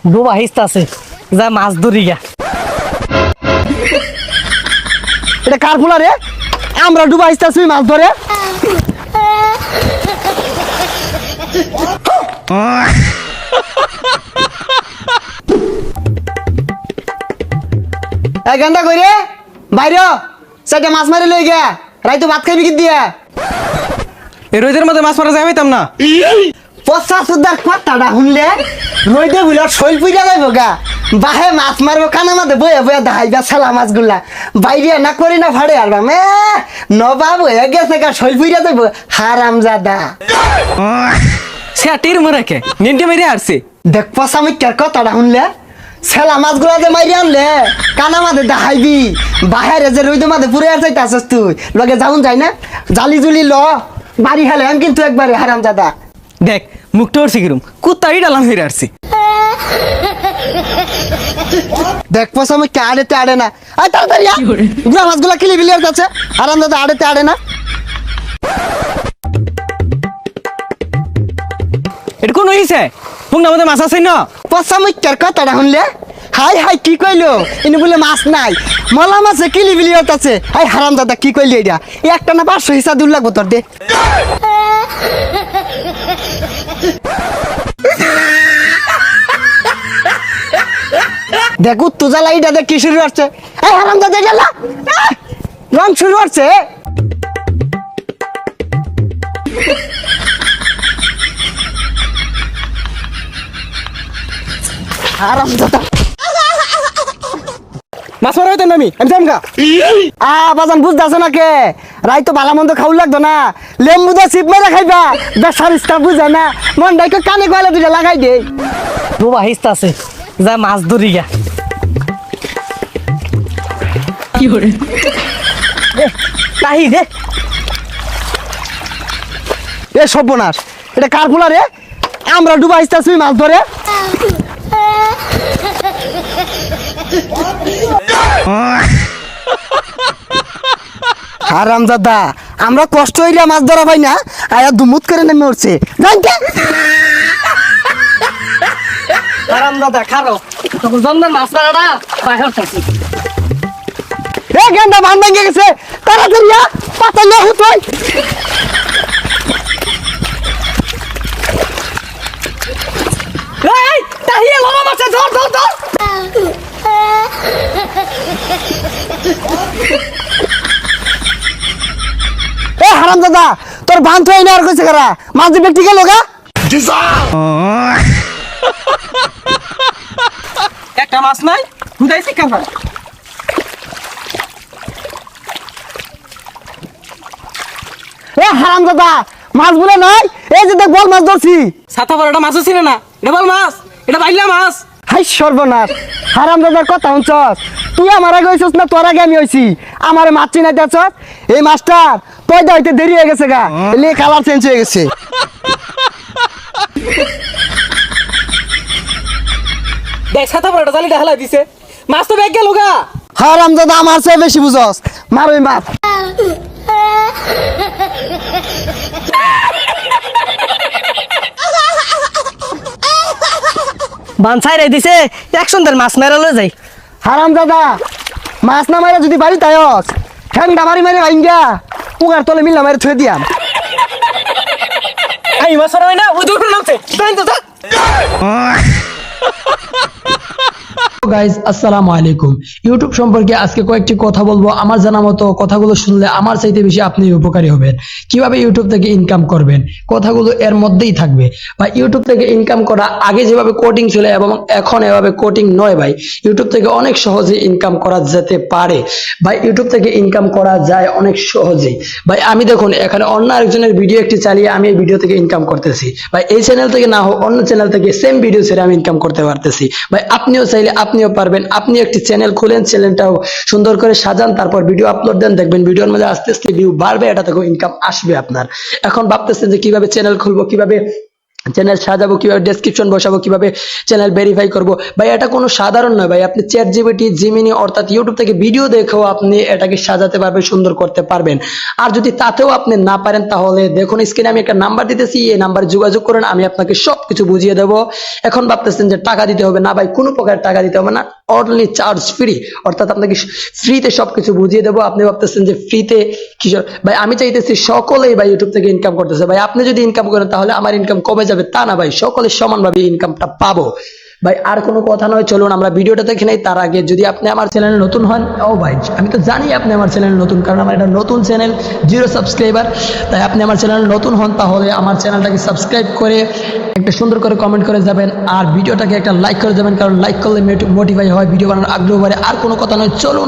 ডোবা হিস্তা আছে যা মাছ ধরি গা। এটা কার ফুলা রে? আমরা ডুবা আসতেছি মাছ ধরে। এই গান্ডা কই রে? বাইরে সেটা মাছ মারি লই গিয়া রাইতো ভাত খাইবি কি দিয়া? এই রোদের মধ্যে মাছ মারা যাইতাম না। পচা সুদার কথাটা শুনলে রইদে বুলার শৈল পুইরা যাইব গা। বাহে মাছ মারবো কানা মাঝে বয়ে বয়ে দেখাইবা ছেলা মাছগুলা বাইরে না করি না ফাড়ে আলবা মে নবাব হয়ে গেছে গা শৈল পুইরা যাইব হারামজাদা। সে আটির মরাকে নিন্ডে মেরে আসছে। দেখ পচা মিথ্যার কথাটা শুনলে ছেলা মাছগুলা যে মাইরে আনলে কানা মাঝে দেখাইবি বাহিরে যে রইদে মাঝে পুরে আর যাইতাছস তুই লগে যাউন যাই না জালি জুলি ল বাড়ি হেলে আমি কিন্তু একবারে হারামজাদা। দেখ মুখটা ওর শিখিরুম কুত্তাই ডালাম হয়ে আসছে। দেখ পয়সা আমি আড়েতে আড়ে না আয় তাড়াতাড়ি গুলা মাছগুলা কিলি বিলি যাচ্ছে আরাম দাদা আড়েতে আড়ে না। এটা কোন হইছে মুখ আমাদের মাছ আছে না। পয়সা আমি কথাটা শুনলে হাই হাই কি কইলো ইনি বলে মাছ নাই মলা মাছে কিলি বিলি আছে। হাই হারাম দাদা কি কইলি এটা একটা না 500 হিসা দূর লাগবো তোর দে। দেখ উত্তু জ্বালা এটা দেখ কি শুরু হচ্ছে। এই হারাম দাদা গেলা রং শুরু হচ্ছে। হারাম দাদা মাছ মারা হইতাম না আমি জামগা। বাজান বুঝতেছ না কে রাই তো ভালো মন্দ খাওয়া লাগতো না লেম্বু দা চিপ মেরে খাইবা বেসার ইস্তা বুঝে না মন ডাইকে কানে কয়লা দুটা লাগাই দে। ডোবা হিস্তা আছে যা মাছ ধরি গা। তাহি দে এ সর্বনাশ এটা কার ফুলা রে? আমরা ডুবা আসতেছি মাছ ধরে। হারামজাদা আমরা কষ্ট হইলে মাছ ধরা পাই না আয়া দুমুত করে নেমে উঠছে জানতে। হারামজাদা খারো তখন জমদার মাছ মারাটা বাহির থাকি। এ গেন্দা বান ভেঙে গেছে তাড়াতাড়ি পাতা লে হুতই। এই তাহিয়ে লমা মাছ ধর ধর ধর। এ হারামজাদা তোর বান তো এনে আর কইছে কারা মাছ দিবে ঠিক লগা। একটা মাছ নাই হুদাইছি কাফা। এ হারামজাদা মাছ বলে নাই এই যে দেখ বল মাছ ধরছি। ছাতা পর এটা মাছ ছিল না এটা বল মাছ এটা বাইলা মাছ। হাই সর্বনাশ হারামজাদার কথা শুনছস তুই আমার আগে হইছস না তোর আগে আমি হইছি আমার মাছ চিনাই দেখছস এই মাছটার পয়দা হইতে দেরি হয়ে গেছে গা লে কালার চেঞ্জ হয়ে গেছে। দেখ ছাতা পর এটা জালি ঢালা দিছে মাছ তো ব্যাগ গেল গা। হারামজাদা আমার চেয়ে বেশি বুঝছস মার ওই মাছ। বান ছাইরাই দিছে এক সুন্দর মাছ মেরা লয়ে যাই। হারামজাদা মাছ না মারা যদি বাড়ি তাইস ঠ্যাংটা মারি মারি ভাইঙ্গা পুগার তলে মিললা মারি থুয়ে দিয়াম। এই মাছ মারা হয় না ওই দূর নামছে জানি তো গাইজ আসসালামু আলাইকুম। ইউটিউব সম্পর্কে আজকে কয়েকটি কথা বলবো। আমার জানা মতো কথাগুলো শুনলে আমার চাইতে বেশি আপনি উপকারী হবেন। কিভাবে ইউটিউব থেকে ইনকাম করবেন কথাগুলো এর মধ্যেই থাকবে। বা ইউটিউব থেকে ইনকাম করা আগে যেভাবে কোডিং ছিল এবং এখন এভাবে কোডিং নয় ভাই। ইউটিউব থেকে অনেক সহজে ইনকাম করা যেতে পারে ভাই। ইউটিউব থেকে ইনকাম করা যায় অনেক সহজেই ভাই। আমি দেখুন এখানে অন্য আরেকজনের ভিডিও একটি চালিয়ে আমি এই ভিডিও থেকে ইনকাম করতেছি ভাই। এই চ্যানেল থেকে না হোক অন্য চ্যানেল থেকে সেম ভিডিও ছেড়ে আমি ইনকাম করতে পারতেছি ভাই। আপনিও চাইলে আপনিও পারবেন। আপনি একটি চ্যানেল খুলেন চ্যানেলটাও সুন্দর করে সাজান তারপর ভিডিও আপলোড দেন দেখবেন ভিডিওর মধ্যে আস্তে আস্তে ভিউ বাড়বে এটা থেকেও ইনকাম আসবে আপনার। এখন ভাবতেছেন যে কিভাবে চ্যানেল খুলবো কিভাবে চ্যানেল সাজাবো, কিভাবে ডেসক্রিপশন বসাবো, কিভাবে চ্যানেল ভেরিফাই করবো, ভাই এটা কোনো সাধারণ নয় ভাই। আপনি চ্যাট জিপিটি, জিমিনি অর্থাৎ ইউটিউব থেকে ভিডিও দেখেও আপনি এটাকে সাজাতে পারবেন, সুন্দর করতে পারবেন। আর যদি তাতেও আপনি না পারেন তাহলে দেখুন স্ক্রিনে আমি একটা নাম্বার দিতেছি, এই নাম্বারে যোগাযোগ করেন, আমি আপনাকে সবকিছু বুঝিয়ে দেবো। এখন ভাবতেছেন যে টাকা দিতে হবে, না ভাই কোনো প্রকার টাকা দিতে হবে না, অনলি চার্জ ফ্রি, অর্থাৎ আপনাকে ফ্রিতে সবকিছু বুঝিয়ে দেবো। আপনি ভাবতেছেন যে ফ্রিতে কিশোর ভাই, আমি চাইতেছি সকলেই ভাই ইউটিউব থেকে ইনকাম করতেছে। ভাই আপনি যদি ইনকাম করেন তাহলে আমার ইনকাম কমে যাবে তা না ভাই, সকলে সমানভাবে ইনকামটা পাবো ভাই। আর কোনো কথা নয়, চলুন আমরা ভিডিওটা দেখে নেই। তার আগে যদি আপনি আমার চ্যানেলে নতুন হন, ও ভাই আমি তো জানি আপনি আমার চ্যানেলে নতুন, কারণ আমার এটা নতুন চ্যানেল, 0 সাবস্ক্রাইবার। তাই আপনি আমার চ্যানেলে নতুন হন তাহলে আমার চ্যানেলটাকে সাবস্ক্রাইব করে একটা সুন্দর করে কমেন্ট করে যাবেন, আর ভিডিওটাকে একটা লাইক করে যাবেন, কারণ লাইক করলে মোটিফাই হয়, ভিডিও বানানোর আগ্রহ বাড়ে। আর কোনো কথা নয়, চলুন।